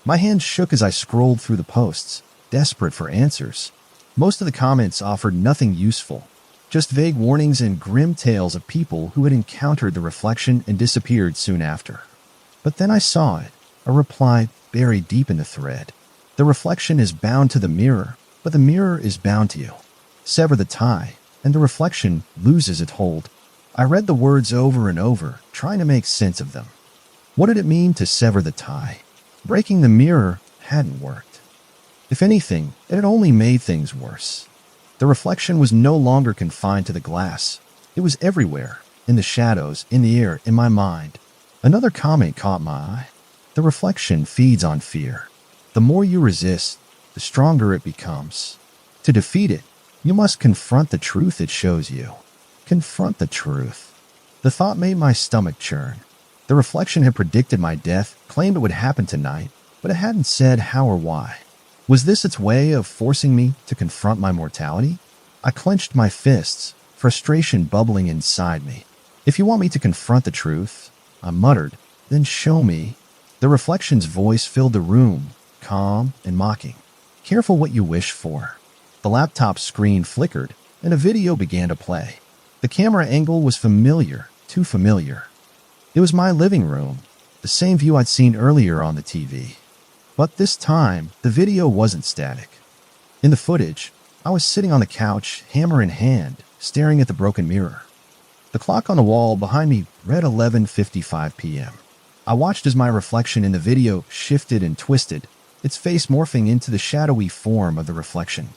My hands shook as I scrolled through the posts, desperate for answers. Most of the comments offered nothing useful, just vague warnings and grim tales of people who had encountered the reflection and disappeared soon after. But then I saw it, a reply buried deep in the thread. The reflection is bound to the mirror, but the mirror is bound to you. Sever the tie, and the reflection loses its hold. I read the words over and over, trying to make sense of them. What did it mean to sever the tie? Breaking the mirror hadn't worked. If anything, it had only made things worse. The reflection was no longer confined to the glass. It was everywhere, in the shadows, in the air, in my mind. Another comment caught my eye. The reflection feeds on fear. The more you resist, the stronger it becomes. To defeat it, you must confront the truth it shows you. Confront the truth. The thought made my stomach churn. The reflection had predicted my death, claimed it would happen tonight, but it hadn't said how or why. Was this its way of forcing me to confront my mortality? I clenched my fists, frustration bubbling inside me. If you want me to confront the truth, I muttered, then show me. The reflection's voice filled the room, calm and mocking. Careful what you wish for. The laptop screen flickered, and a video began to play. The camera angle was familiar, too familiar. It was my living room, the same view I'd seen earlier on the TV. But this time, the video wasn't static. In the footage, I was sitting on the couch, hammer in hand, staring at the broken mirror. The clock on the wall behind me read 11:55 p.m. I watched as my reflection in the video shifted and twisted, its face morphing into the shadowy form of the reflection.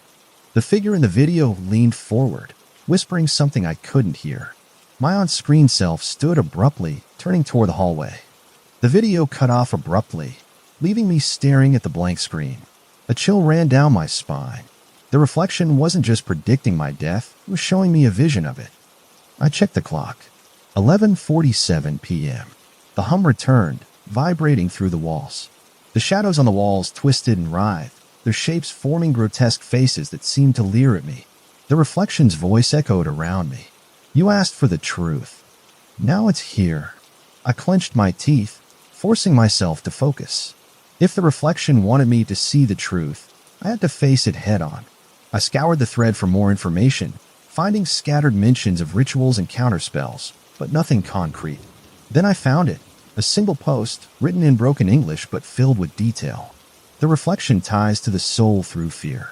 The figure in the video leaned forward, whispering something I couldn't hear. My on-screen self stood abruptly, turning toward the hallway. The video cut off abruptly, leaving me staring at the blank screen. A chill ran down my spine. The reflection wasn't just predicting my death, it was showing me a vision of it. I checked the clock. 11:47 p.m. The hum returned, vibrating through the walls. The shadows on the walls twisted and writhed, their shapes forming grotesque faces that seemed to leer at me. The reflection's voice echoed around me. You asked for the truth. Now it's here. I clenched my teeth, forcing myself to focus. If the reflection wanted me to see the truth, I had to face it head-on. I scoured the thread for more information, finding scattered mentions of rituals and counterspells, but nothing concrete. Then I found it, a single post, written in broken English but filled with detail. The reflection ties to the soul through fear.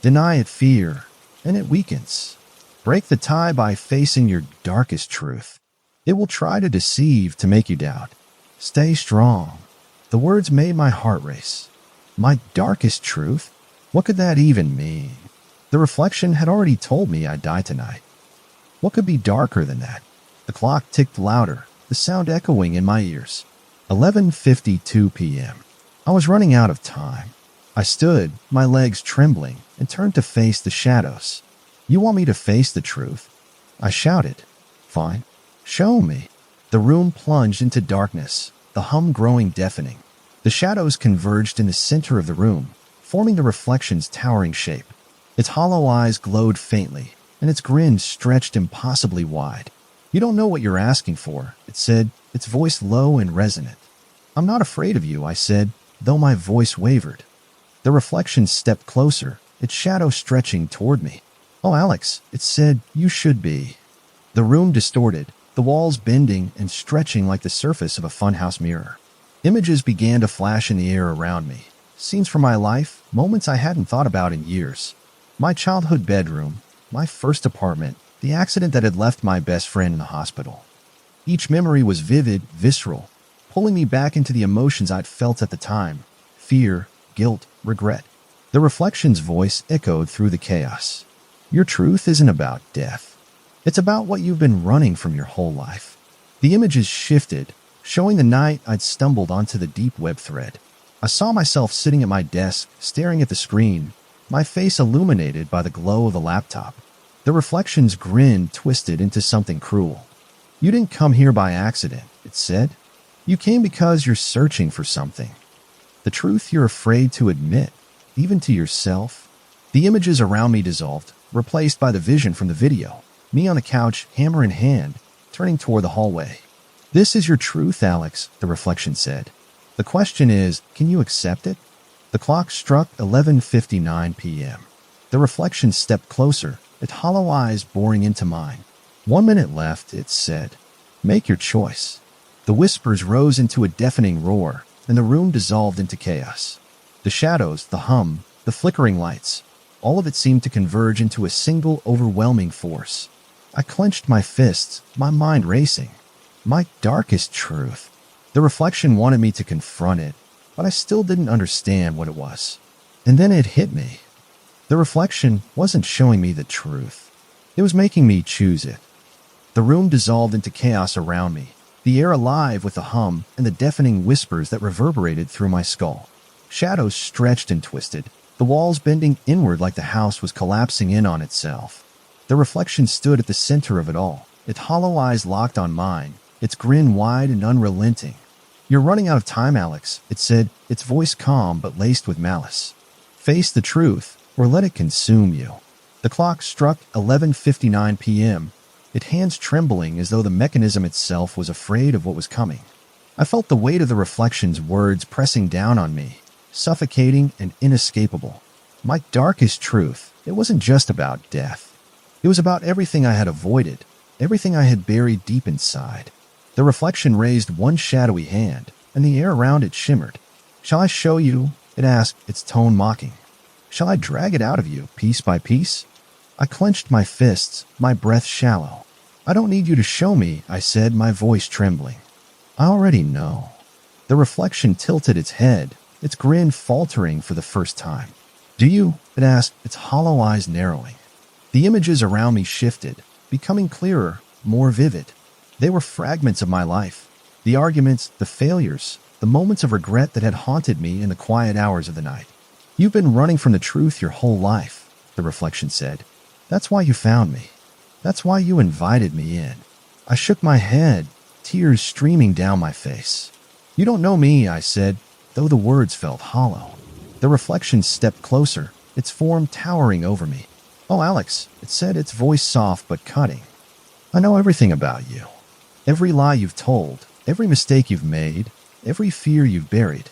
Deny it fear, and it weakens. Break the tie by facing your darkest truth. It will try to deceive to make you doubt. Stay strong. The words made my heart race. My darkest truth? What could that even mean? The reflection had already told me I'd die tonight. What could be darker than that? The clock ticked louder, the sound echoing in my ears. 11:52 p.m. I was running out of time. I stood, my legs trembling, and turned to face the shadows. You want me to face the truth? I shouted. Fine. Show me. The room plunged into darkness, the hum growing deafening. The shadows converged in the center of the room, forming the reflection's towering shape. Its hollow eyes glowed faintly, and its grin stretched impossibly wide. You don't know what you're asking for, it said, its voice low and resonant. I'm not afraid of you, I said, though my voice wavered. The reflection stepped closer, its shadow stretching toward me. Oh, Alex, it said, you should be. The room distorted, the walls bending and stretching like the surface of a funhouse mirror. Images began to flash in the air around me. Scenes from my life, moments I hadn't thought about in years. My childhood bedroom, my first apartment, the accident that had left my best friend in the hospital. Each memory was vivid, visceral, pulling me back into the emotions I'd felt at the time. Fear, guilt, regret. The reflection's voice echoed through the chaos. Your truth isn't about death. It's about what you've been running from your whole life. The images shifted, showing the night I'd stumbled onto the deep web thread. I saw myself sitting at my desk, staring at the screen, my face illuminated by the glow of the laptop. The reflection's grin twisted into something cruel. You didn't come here by accident, it said. You came because you're searching for something. The truth you're afraid to admit, even to yourself. The images around me dissolved, replaced by the vision from the video. Me on the couch, hammer in hand, turning toward the hallway. This is your truth, Alex, the reflection said. The question is, can you accept it? The clock struck 11:59 p.m. The reflection stepped closer, its hollow eyes boring into mine. 1 minute left, it said. Make your choice. The whispers rose into a deafening roar, and the room dissolved into chaos. The shadows, the hum, the flickering lights, all of it seemed to converge into a single overwhelming force. I clenched my fists, my mind racing. My darkest truth. The reflection wanted me to confront it, but I still didn't understand what it was. And then it hit me. The reflection wasn't showing me the truth. It was making me choose it. The room dissolved into chaos around me, the air alive with the hum and the deafening whispers that reverberated through my skull. Shadows stretched and twisted, the walls bending inward like the house was collapsing in on itself. The reflection stood at the center of it all, its hollow eyes locked on mine, its grin wide and unrelenting. You're running out of time, Alex, it said, its voice calm but laced with malice. Face the truth, or let it consume you. The clock struck 11:59 p.m., its hands trembling as though the mechanism itself was afraid of what was coming. I felt the weight of the reflection's words pressing down on me, suffocating and inescapable. My darkest truth, it wasn't just about death. It was about everything I had avoided, everything I had buried deep inside. The reflection raised one shadowy hand, and the air around it shimmered. Shall I show you? It asked, its tone mocking. Shall I drag it out of you, piece by piece? I clenched my fists, my breath shallow. I don't need you to show me, I said, my voice trembling. I already know. The reflection tilted its head, its grin faltering for the first time. Do you? It asked, its hollow eyes narrowing. The images around me shifted, becoming clearer, more vivid. They were fragments of my life. The arguments, the failures, the moments of regret that had haunted me in the quiet hours of the night. You've been running from the truth your whole life, the reflection said. That's why you found me. That's why you invited me in. I shook my head, tears streaming down my face. You don't know me, I said, though the words felt hollow. The reflection stepped closer, its form towering over me. Oh, Alex, it said, its voice soft but cutting. I know everything about you. Every lie you've told, every mistake you've made, every fear you've buried.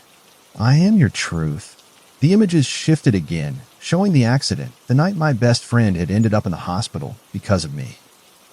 I am your truth. The images shifted again, showing the accident, the night my best friend had ended up in the hospital because of me.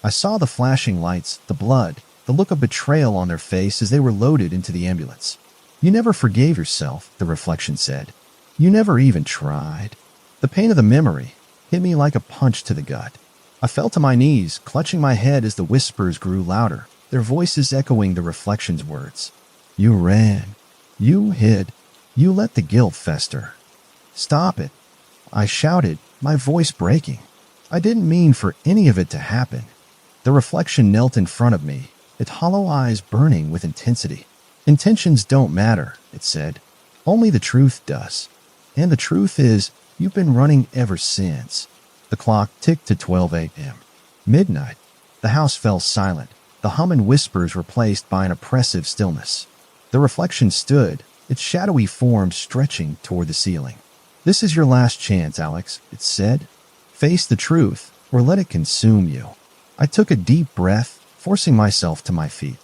I saw the flashing lights, the blood, the look of betrayal on their face as they were loaded into the ambulance. You never forgave yourself, the reflection said. You never even tried. The pain of the memory hit me like a punch to the gut. I fell to my knees, clutching my head as the whispers grew louder, their voices echoing the reflection's words. You ran. You hid. You let the guilt fester. Stop it. I shouted, my voice breaking. I didn't mean for any of it to happen. The reflection knelt in front of me, its hollow eyes burning with intensity. Intentions don't matter, it said. Only the truth does. And the truth is, you've been running ever since. The clock ticked to 12 a.m. Midnight. The house fell silent, the hum and whispers replaced by an oppressive stillness. The reflection stood, its shadowy form stretching toward the ceiling. This is your last chance, Alex, it said. Face the truth, or let it consume you. I took a deep breath, forcing myself to my feet.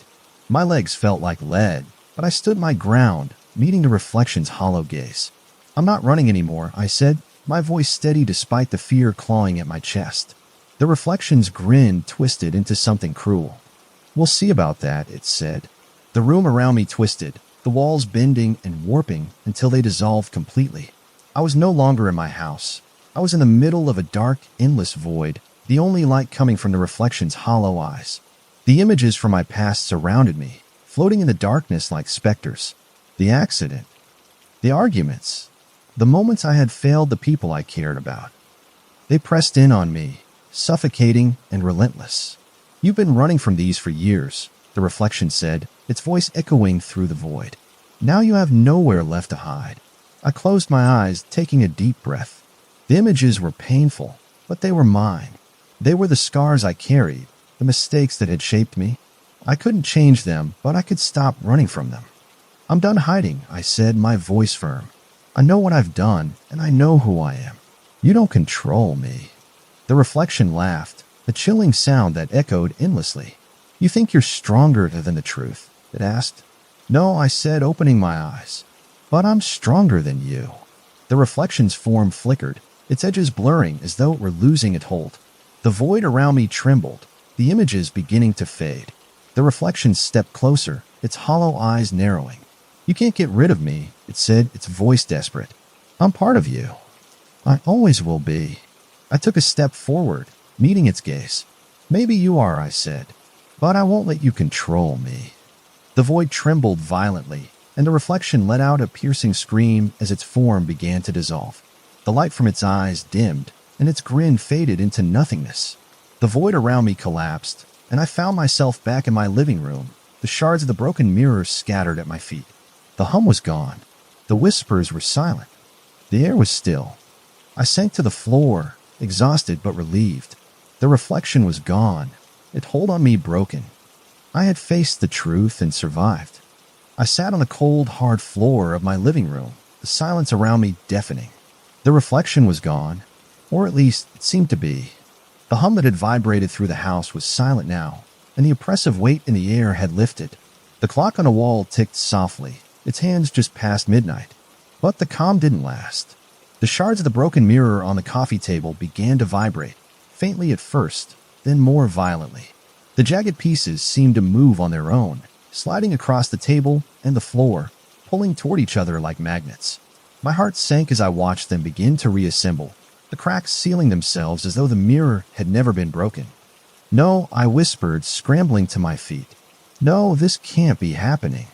My legs felt like lead, but I stood my ground, meeting the reflection's hollow gaze. I'm not running anymore, I said, my voice steady despite the fear clawing at my chest. The reflection's grin twisted into something cruel. We'll see about that, it said. The room around me twisted, the walls bending and warping until they dissolved completely. I was no longer in my house. I was in the middle of a dark, endless void, the only light coming from the reflection's hollow eyes. The images from my past surrounded me, floating in the darkness like specters. The accident, the arguments, the moments I had failed the people I cared about. They pressed in on me, suffocating and relentless. You've been running from these for years, the reflection said, its voice echoing through the void. Now you have nowhere left to hide. I closed my eyes, taking a deep breath. The images were painful, but they were mine. They were the scars I carried, the mistakes that had shaped me. I couldn't change them, but I could stop running from them. I'm done hiding, I said, my voice firm. I know what I've done, and I know who I am. You don't control me. The reflection laughed, a chilling sound that echoed endlessly. You think you're stronger than the truth? It asked. No, I said, opening my eyes. But I'm stronger than you. The reflection's form flickered, its edges blurring as though it were losing its hold. The void around me trembled, the images beginning to fade. The reflection stepped closer, its hollow eyes narrowing. You can't get rid of me, it said, its voice desperate. I'm part of you. I always will be. I took a step forward, meeting its gaze. Maybe you are, I said, but I won't let you control me. The void trembled violently, and the reflection let out a piercing scream as its form began to dissolve. The light from its eyes dimmed, and its grin faded into nothingness. The void around me collapsed, and I found myself back in my living room, the shards of the broken mirror scattered at my feet. The hum was gone. The whispers were silent. The air was still. I sank to the floor, exhausted but relieved. The reflection was gone, its hold on me broken. I had faced the truth and survived. I sat on the cold, hard floor of my living room, the silence around me deafening. The reflection was gone, or at least it seemed to be. The hum that had vibrated through the house was silent now, and the oppressive weight in the air had lifted. The clock on the wall ticked softly, its hands just past midnight. But the calm didn't last. The shards of the broken mirror on the coffee table began to vibrate, faintly at first, then more violently. The jagged pieces seemed to move on their own, sliding across the table and the floor, pulling toward each other like magnets. My heart sank as I watched them begin to reassemble, the cracks sealing themselves as though the mirror had never been broken. No, I whispered, scrambling to my feet. No, this can't be happening.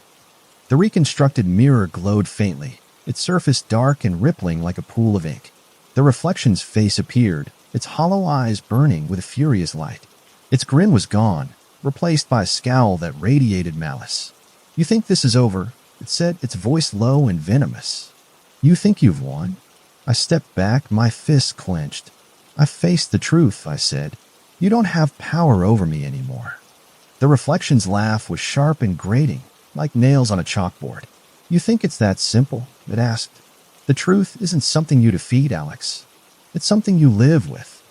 The reconstructed mirror glowed faintly, its surface dark and rippling like a pool of ink. The reflection's face appeared, its hollow eyes burning with a furious light. Its grin was gone, replaced by a scowl that radiated malice. You think this is over, it said, its voice low and venomous. You think you've won? I stepped back, my fists clenched. I faced the truth, I said. You don't have power over me anymore. The reflection's laugh was sharp and grating, like nails on a chalkboard. You think it's that simple? It asked. The truth isn't something you defeat, Alex. It's something you live with.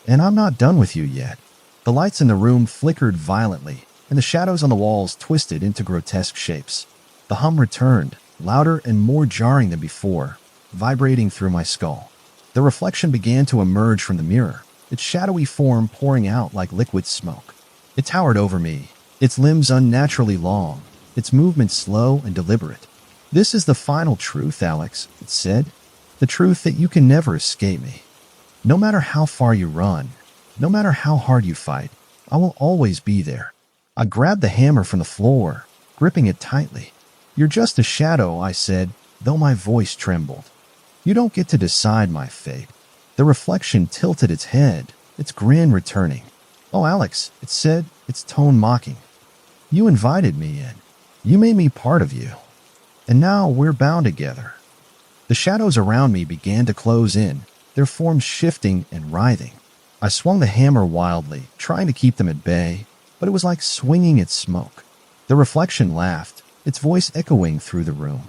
And I'm not done with you yet. The lights in the room flickered violently, and the shadows on the walls twisted into grotesque shapes. The hum returned, louder and more jarring than before, vibrating through my skull. The reflection began to emerge from the mirror, its shadowy form pouring out like liquid smoke. It towered over me, its limbs unnaturally long, its movements slow and deliberate. This is the final truth, Alex, it said. The truth that you can never escape me. No matter how far you run, no matter how hard you fight, I will always be there. I grabbed the hammer from the floor, gripping it tightly. You're just a shadow, I said, though my voice trembled. You don't get to decide my fate. The reflection tilted its head, its grin returning. Oh, Alex, it said, its tone mocking. You invited me in. You made me part of you. And now we're bound together. The shadows around me began to close in, their forms shifting and writhing. I swung the hammer wildly, trying to keep them at bay, but it was like swinging at smoke. The reflection laughed, its voice echoing through the room.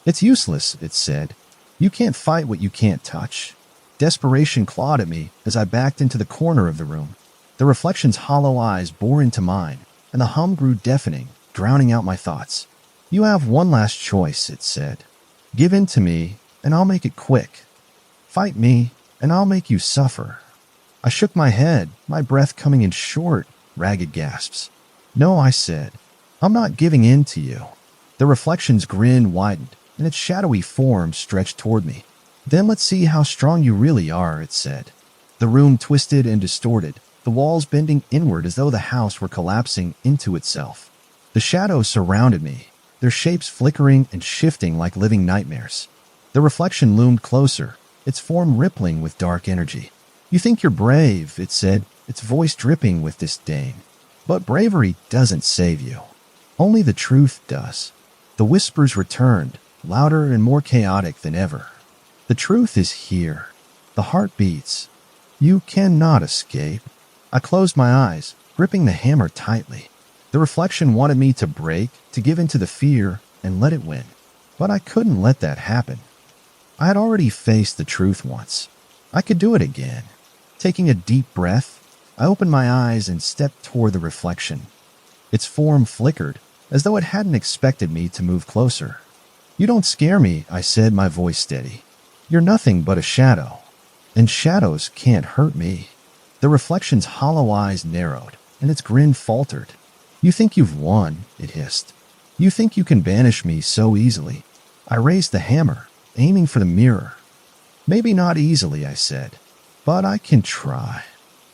It's useless, it said. You can't fight what you can't touch. Desperation clawed at me as I backed into the corner of the room. The reflection's hollow eyes bore into mine, and the hum grew deafening, drowning out my thoughts. You have one last choice, it said. Give in to me, and I'll make it quick. Fight me, and I'll make you suffer. I shook my head, my breath coming in short, ragged gasps. No, I said. I'm not giving in to you. The reflection's grin widened, and its shadowy form stretched toward me. Then let's see how strong you really are, it said. The room twisted and distorted, the walls bending inward as though the house were collapsing into itself. The shadows surrounded me, their shapes flickering and shifting like living nightmares. The reflection loomed closer, its form rippling with dark energy. You think you're brave, it said, its voice dripping with disdain. But bravery doesn't save you. Only the truth does. The whispers returned, louder and more chaotic than ever. The truth is here. The heart beats. You cannot escape. I closed my eyes, gripping the hammer tightly. The reflection wanted me to break, to give in to the fear, and let it win. But I couldn't let that happen. I had already faced the truth once. I could do it again. Taking a deep breath, I opened my eyes and stepped toward the reflection. Its form flickered, as though it hadn't expected me to move closer. You don't scare me, I said, my voice steady. You're nothing but a shadow, and shadows can't hurt me. The reflection's hollow eyes narrowed, and its grin faltered. You think you've won, it hissed. You think you can banish me so easily. I raised the hammer, aiming for the mirror. Maybe not easily, I said, but I can try.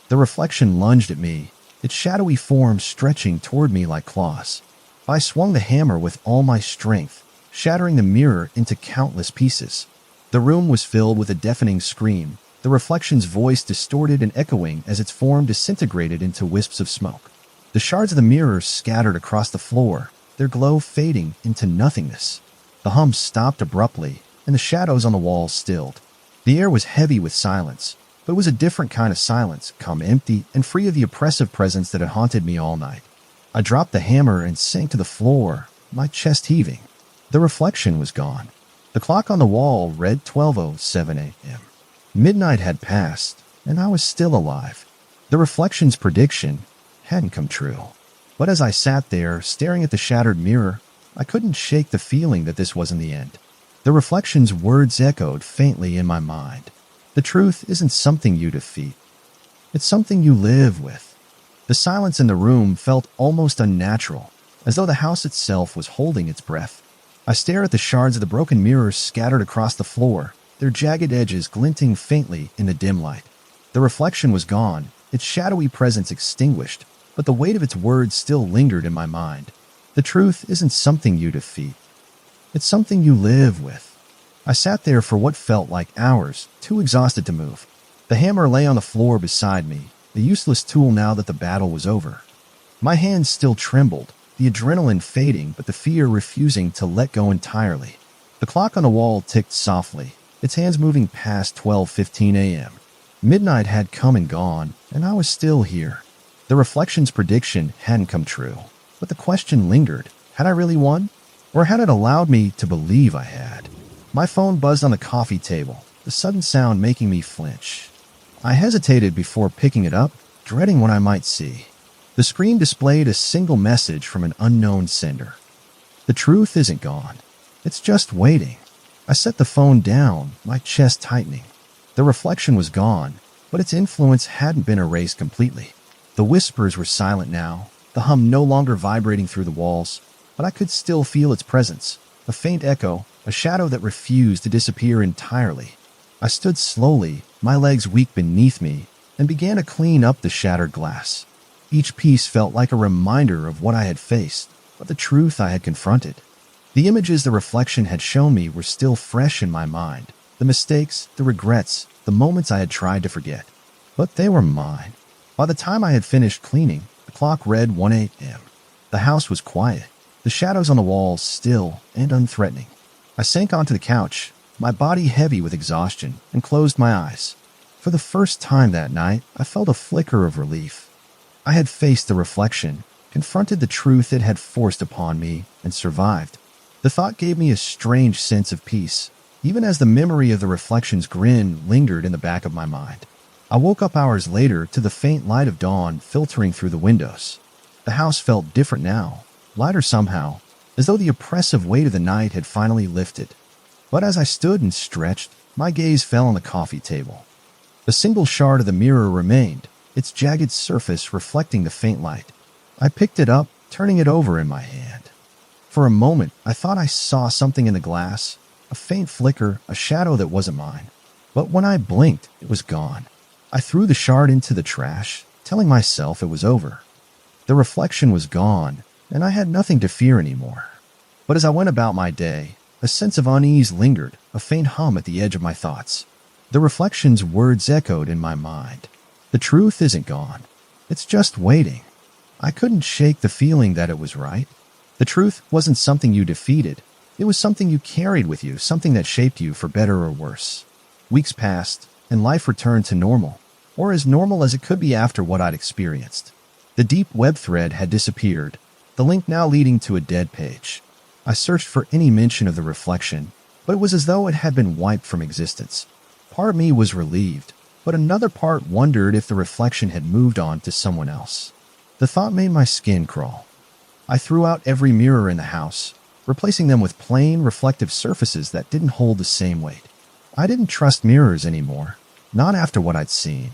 The reflection lunged at me, its shadowy form stretching toward me like claws. I swung the hammer with all my strength, shattering the mirror into countless pieces. The room was filled with a deafening scream, the reflection's voice distorted and echoing as its form disintegrated into wisps of smoke. The shards of the mirror scattered across the floor, their glow fading into nothingness. The hum stopped abruptly, and the shadows on the walls stilled. The air was heavy with silence, but it was a different kind of silence, calm, empty, and free of the oppressive presence that had haunted me all night. I dropped the hammer and sank to the floor, my chest heaving. The reflection was gone. The clock on the wall read 12:07 a.m. Midnight had passed, and I was still alive. The reflection's prediction hadn't come true. But as I sat there, staring at the shattered mirror, I couldn't shake the feeling that this wasn't the end. The reflection's words echoed faintly in my mind. The truth isn't something you defeat. It's something you live with. The silence in the room felt almost unnatural, as though the house itself was holding its breath. I stared at the shards of the broken mirrors scattered across the floor, their jagged edges glinting faintly in the dim light. The reflection was gone, its shadowy presence extinguished, but the weight of its words still lingered in my mind. The truth isn't something you defeat. It's something you live with. I sat there for what felt like hours, too exhausted to move. The hammer lay on the floor beside me, a useless tool now that the battle was over. My hands still trembled, the adrenaline fading but the fear refusing to let go entirely. The clock on the wall ticked softly, its hands moving past 12:15 a.m. Midnight had come and gone, and I was still here. The reflection's prediction hadn't come true, but the question lingered. Had I really won? Or had it allowed me to believe I had? My phone buzzed on the coffee table, the sudden sound making me flinch. I hesitated before picking it up, dreading what I might see. The screen displayed a single message from an unknown sender. The truth isn't gone. It's just waiting. I set the phone down, my chest tightening. The reflection was gone, but its influence hadn't been erased completely. The whispers were silent now, the hum no longer vibrating through the walls, but I could still feel its presence, a faint echo, a shadow that refused to disappear entirely. I stood slowly, my legs weak beneath me, and began to clean up the shattered glass. Each piece felt like a reminder of what I had faced, but the truth I had confronted. The images the reflection had shown me were still fresh in my mind, The mistakes, the regrets, the moments I had tried to forget. But they were mine. By the time I had finished cleaning, the clock read 1 a.m. The house was quiet, the shadows on the walls still and unthreatening. I sank onto the couch, my body heavy with exhaustion, and closed my eyes. For the first time that night, I felt a flicker of relief. I had faced the reflection, confronted the truth it had forced upon me, and survived. The thought gave me a strange sense of peace, even as the memory of the reflection's grin lingered in the back of my mind. I woke up hours later to the faint light of dawn filtering through the windows. The house felt different now, lighter somehow, as though the oppressive weight of the night had finally lifted. But as I stood and stretched, my gaze fell on the coffee table. A single shard of the mirror remained, its jagged surface reflecting the faint light. I picked it up, turning it over in my hand. For a moment, I thought I saw something in the glass, a faint flicker, a shadow that wasn't mine. But when I blinked, it was gone. I threw the shard into the trash, telling myself it was over. The reflection was gone, and I had nothing to fear anymore. But as I went about my day, a sense of unease lingered, a faint hum at the edge of my thoughts. The reflection's words echoed in my mind. The truth isn't gone. It's just waiting. I couldn't shake the feeling that it was right. The truth wasn't something you defeated. It was something you carried with you, something that shaped you for better or worse. Weeks passed, and life returned to normal, or as normal as it could be after what I'd experienced. The deep web thread had disappeared, the link now leading to a dead page. I searched for any mention of the reflection, but it was as though it had been wiped from existence. Part of me was relieved, but another part wondered if the reflection had moved on to someone else. The thought made my skin crawl. I threw out every mirror in the house, replacing them with plain, reflective surfaces that didn't hold the same weight. I didn't trust mirrors anymore, not after what I'd seen.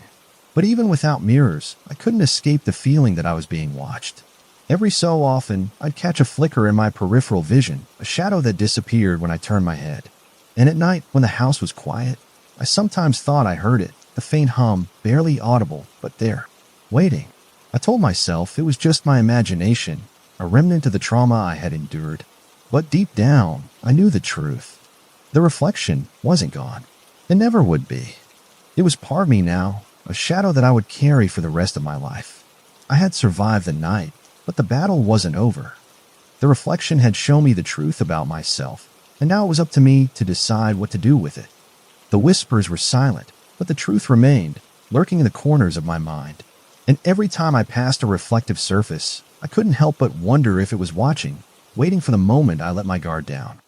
But even without mirrors, I couldn't escape the feeling that I was being watched. Every so often, I'd catch a flicker in my peripheral vision, a shadow that disappeared when I turned my head. And at night, when the house was quiet, I sometimes thought I heard it, the faint hum, barely audible, but there, waiting. I told myself it was just my imagination, a remnant of the trauma I had endured. But deep down, I knew the truth. The reflection wasn't gone. It never would be. It was part of me now, a shadow that I would carry for the rest of my life. I had survived the night, but the battle wasn't over. The reflection had shown me the truth about myself, and now it was up to me to decide what to do with it. The whispers were silent, but the truth remained, lurking in the corners of my mind. And every time I passed a reflective surface, I couldn't help but wonder if it was watching, waiting for the moment I let my guard down.